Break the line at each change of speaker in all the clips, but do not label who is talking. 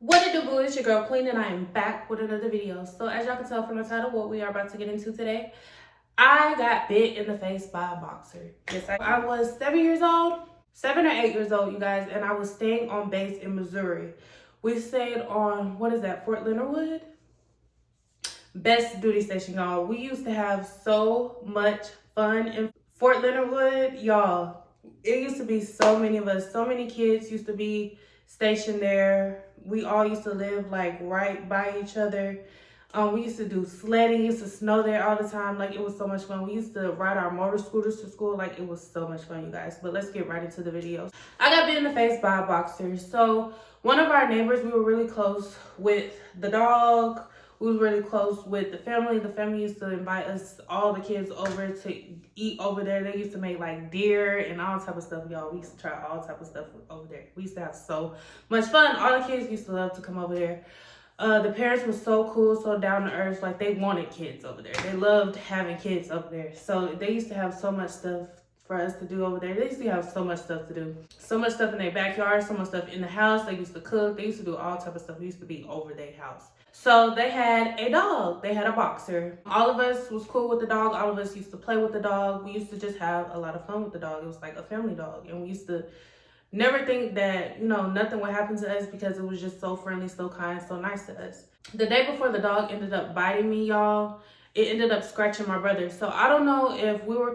What it do, boo? It's your girl Queen, and I am back with another video. So as y'all can tell from the title, what we are about to get into today, I got bit in the face by a boxer. Yes, I was 7 years old, 7 or 8 years old, you guys, and I was staying on base in Missouri. We stayed on, what is that, Fort Leonard Wood? Best duty station, y'all. We used to have so much fun in Fort Leonard Wood, y'all. It used to be so many of us, so many kids used to be stationed there. We all used to live like right by each other. We used to do sledding. It used to snow there all the time. Like, it was so much fun. We used to ride our motor scooters to school. Like, it was so much fun, you guys. But let's get right into the video. I got bit in the face by a boxer. So one of our neighbors, we were really close with the dog. We was really close with the family. The family used to invite us, all the kids, over to eat over there. They used to make like deer and all type of stuff, y'all. We used to try all type of stuff over there. We used to have so much fun. All the kids used to love to come over there. The parents were so cool, so down to earth. Like, they wanted kids over there. They loved having kids over there. So they used to have so much stuff for us to do over there. They used to have so much stuff to do. So much stuff in their backyard, so much stuff in the house. They used to cook. They used to do all type of stuff. We used to be over their house. So they had a dog. They had a boxer. All of us was cool with the dog. All of us used to play with the dog. We used to just have a lot of fun with the dog. It was like a family dog. And we used to never think that, you know, nothing would happen to us because it was just so friendly, so kind, so nice to us. The day before the dog ended up biting me, y'all, it ended up scratching my brother. So I don't know if we were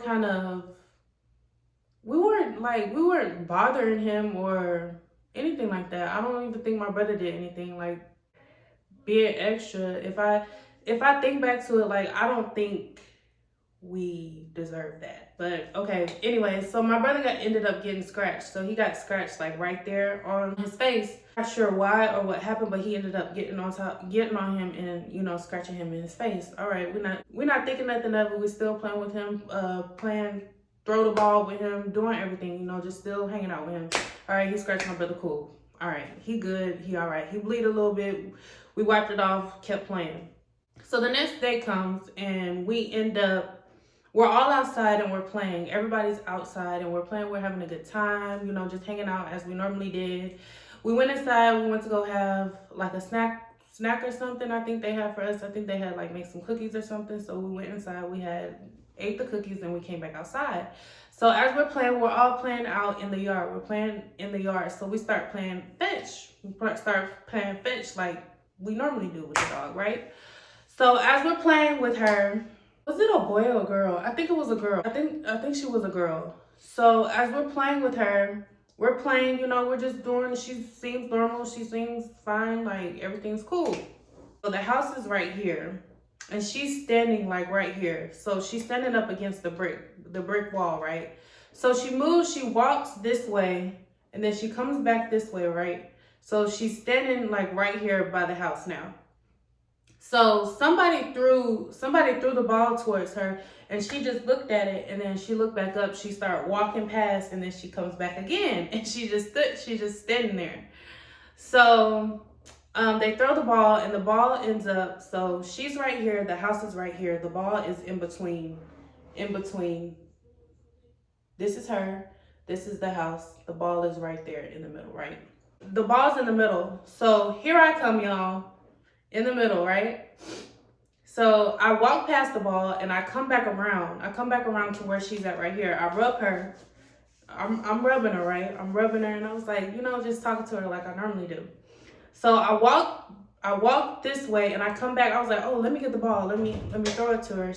we weren't bothering him or anything like that. I don't even think my brother did anything like being extra. If I think back to it, like, I don't think we deserve that. But okay, anyway, so my brother ended up getting scratched. So he got scratched like right there on his face. Not sure why or what happened, but he ended up getting on him and, you know, scratching him in his face. All right, we're not thinking nothing of it. We're still playing with him, playing throw the ball with him, doing everything, you know, just still hanging out with him. All right, he scratched my brother, cool. All right, he good, he all right. He bleed a little bit. We wiped it off, kept playing. So the next day comes and we're all outside and we're playing. Everybody's outside and we're playing. We're having a good time, you know, just hanging out as we normally did. We went inside. We went to go have like a snack or something. I think they had for us. I think they had like make some cookies or something. So we went inside. We ate the cookies and we came back outside. So as we're playing, we're all playing out in the yard. We're playing in the yard. So we start playing fetch. We start playing fetch like we normally do with the dog, right? So as we're playing with her, was it a boy or a girl? I think it was a girl. I think she was a girl. So as we're playing with her, we're playing, you know, we're just doing, she seems normal, she seems fine, like everything's cool. So the house is right here and she's standing like right here. So she's standing up against the brick wall, right? So she moves, she walks this way and then she comes back this way, right? So she's standing like right here by the house now. So somebody threw the ball towards her and she just looked at it and then she looked back up. She started walking past and then she comes back again and she's just standing there. So they throw the ball and the ball ends up, so she's right here, the house is right here, the ball is in between. This is her, this is the house, the ball is right there in the middle, right? The ball's in the middle. So here I come, y'all. In the middle, right? So I walk past the ball and I come back around. I come back around to where she's at right here. I rub her. I'm rubbing her, right? I'm rubbing her and I was like, you know, just talking to her like I normally do. So I walk this way and I come back. I was like, oh, let me get the ball. Let me throw it to her.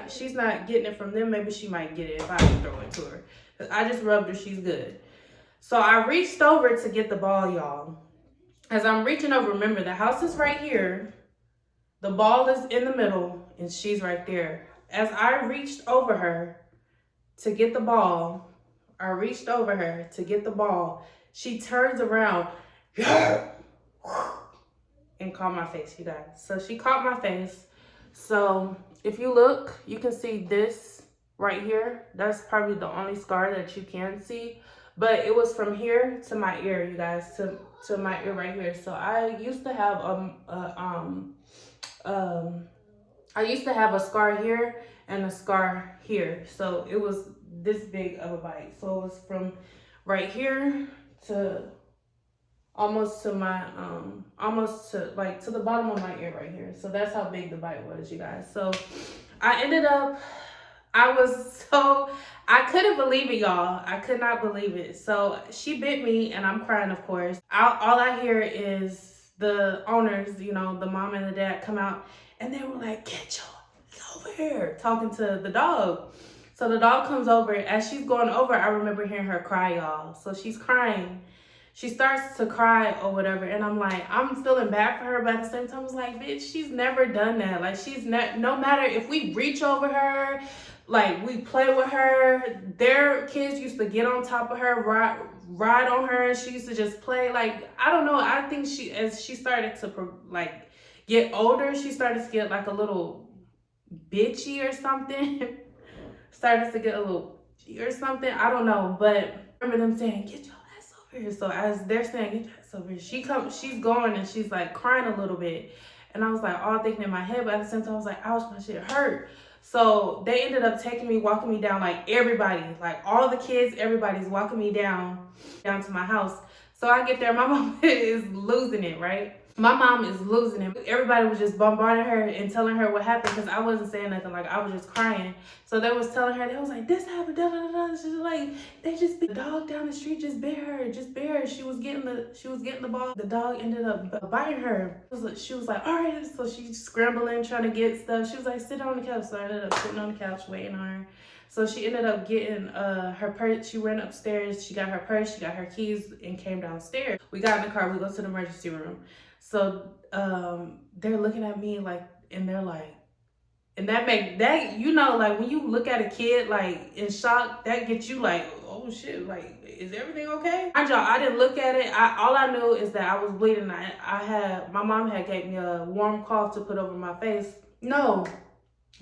She's not getting it from them. Maybe she might get it if I throw it to her. I just rubbed her, she's good. So I reached over to get the ball, y'all. As I'm reaching over, remember the house is right here, the ball is in the middle, and she's right there. As I reached over her to get the ball, she turns around and caught my face, you guys. So she caught my face. So if you look, you can see this right here. That's probably the only scar that you can see. But it was from here to my ear, you guys, to my ear right here. So I used to have a scar here and a scar here. So it was this big of a bite. So it was from right here to almost to my almost to the bottom of my ear right here. So that's how big the bite was, you guys. So I ended up, I couldn't believe it, y'all. I could not believe it. So she bit me and I'm crying, of course. All I hear is the owners, the mom and the dad come out and they were like, get over here, talking to the dog. So the dog comes over. As she's going over, I remember hearing her cry, y'all. So she's crying. She starts to cry or whatever, and I'm like, I'm feeling bad for her, but at the same time, I was like, bitch, she's never done that. Like, no matter if we reach over her, like, we play with her, their kids used to get on top of her, ride on her, and she used to just play. Like, I don't know, I think as she started to, like, get older, she started to get, like, a little bitchy or something. Started to get a little or something, I don't know, but I remember them saying, get your ass over here. So as they're saying, get your ass over here, she's going and she's like crying a little bit. And I was like all thinking in my head, but at the same time I was like, ouch, my shit hurt. So they ended up walking me down, like everybody, like all the kids, everybody's walking me down to my house. So I get there, my mom is losing it, right? My mom is losing it. Everybody was just bombarding her and telling her what happened because I wasn't saying nothing. Like, I was just crying. So they was telling her, they was like, this happened, da da da da. She's like, they just beat the dog down the street, just bit her. She was getting the ball. The dog ended up biting her. She was like, all right. So she's scrambling, trying to get stuff. She was like, sit on the couch. So I ended up sitting on the couch waiting on her. So she ended up getting her purse. She ran upstairs. She got her purse. She got her keys and came downstairs. We got in the car. We go to the emergency room. So they're looking at me like, and they're like, and that like when you look at a kid like in shock, that gets you like, oh shit, like, is everything okay? I didn't look at it. All I knew is that I was bleeding. My mom had gave me a warm cloth to put over my face. No,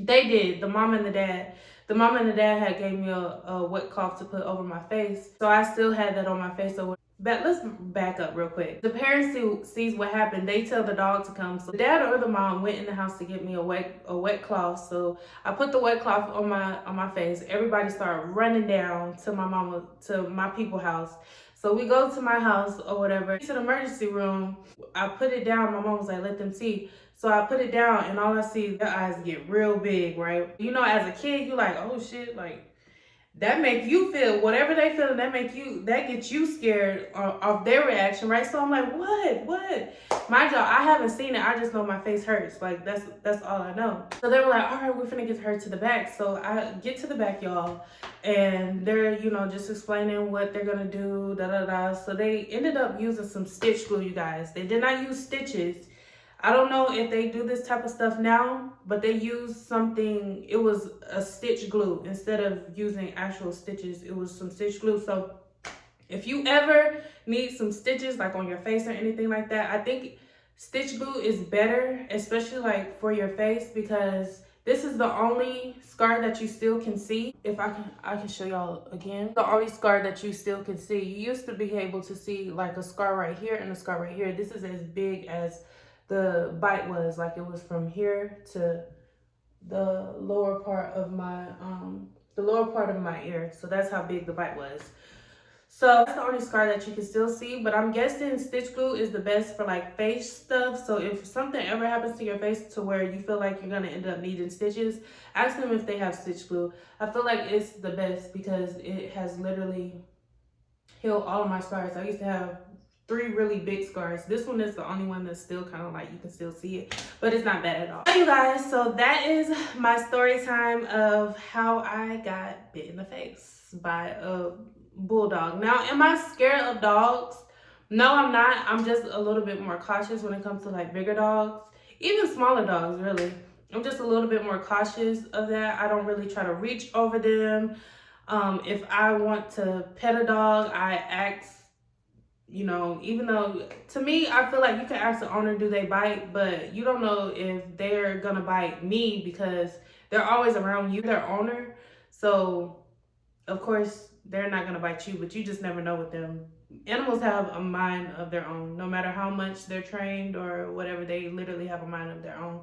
they did. The mom and the dad had gave me a wet cloth to put over my face. So I still had that on my face. So but let's back up real quick. The parents who sees what happened, they tell the dog to come. So the dad or the mom went in the house to get me a wet cloth. So I put the wet cloth on my face. Everybody started running down to my people's house. So we go to my house or whatever, to the emergency room. I put it down. My mom was like, let them see. So I put it down and all I see, their eyes get real big, right? As a kid, you like, oh shit, like, that make you feel whatever they feel, that gets you scared of their reaction, right? So I'm like, what? Mind y'all, I haven't seen it. I just know my face hurts. Like, that's all I know. So they were like, all right, we're finna get her to the back. So I get to the back, y'all, and they're, just explaining what they're gonna do, da-da-da. So they ended up using some stitch glue, you guys. They did not use stitches. I don't know if they do this type of stuff now, but they used something, it was a stitch glue. Instead of using actual stitches, it was some stitch glue. So if you ever need some stitches like on your face or anything like that, I think stitch glue is better, especially like for your face, because this is the only scar that you still can see. If I can show y'all again. The only scar that you still can see. You used to be able to see like a scar right here and a scar right here. This is as big as the bite was, like it was from here to the lower part of my ear. So that's how big the bite was. So that's the only scar that you can still see, but I'm guessing stitch glue is the best for like face stuff. So if something ever happens to your face to where you feel like you're gonna end up needing stitches, ask them if they have stitch glue. I feel like it's the best because it has literally healed all of my scars. I used to have 3 really big scars. This one is the only one that's still kind of like, you can still see it, but it's not bad at all. You guys, so that is my story time of how I got bit in the face by a bulldog. Now, am I scared of dogs? No, I'm not. I'm just a little bit more cautious when it comes to like bigger dogs, even smaller dogs, really. I'm just a little bit more cautious of that. I don't really try to reach over them. If I want to pet a dog, I ask, even though to me, I feel like you can ask the owner, do they bite? But you don't know if they're gonna bite me because they're always around you, their owner. So of course they're not gonna bite you, but you just never know with them. Animals have a mind of their own. No matter how much they're trained or whatever, they literally have a mind of their own.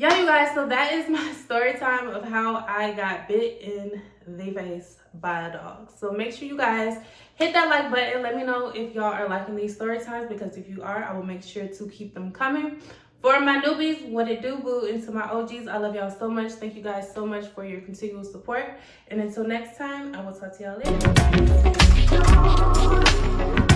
Yeah, you guys, so that is my story time of how I got bit in the face by a dog. So make sure you guys hit that like button. Let me know if y'all are liking these story times, because if you are, I will make sure to keep them coming. For my newbies, what it do, boo, and to my OGs, I love y'all so much. Thank you guys so much for your continual support. And until next time, I will talk to y'all later.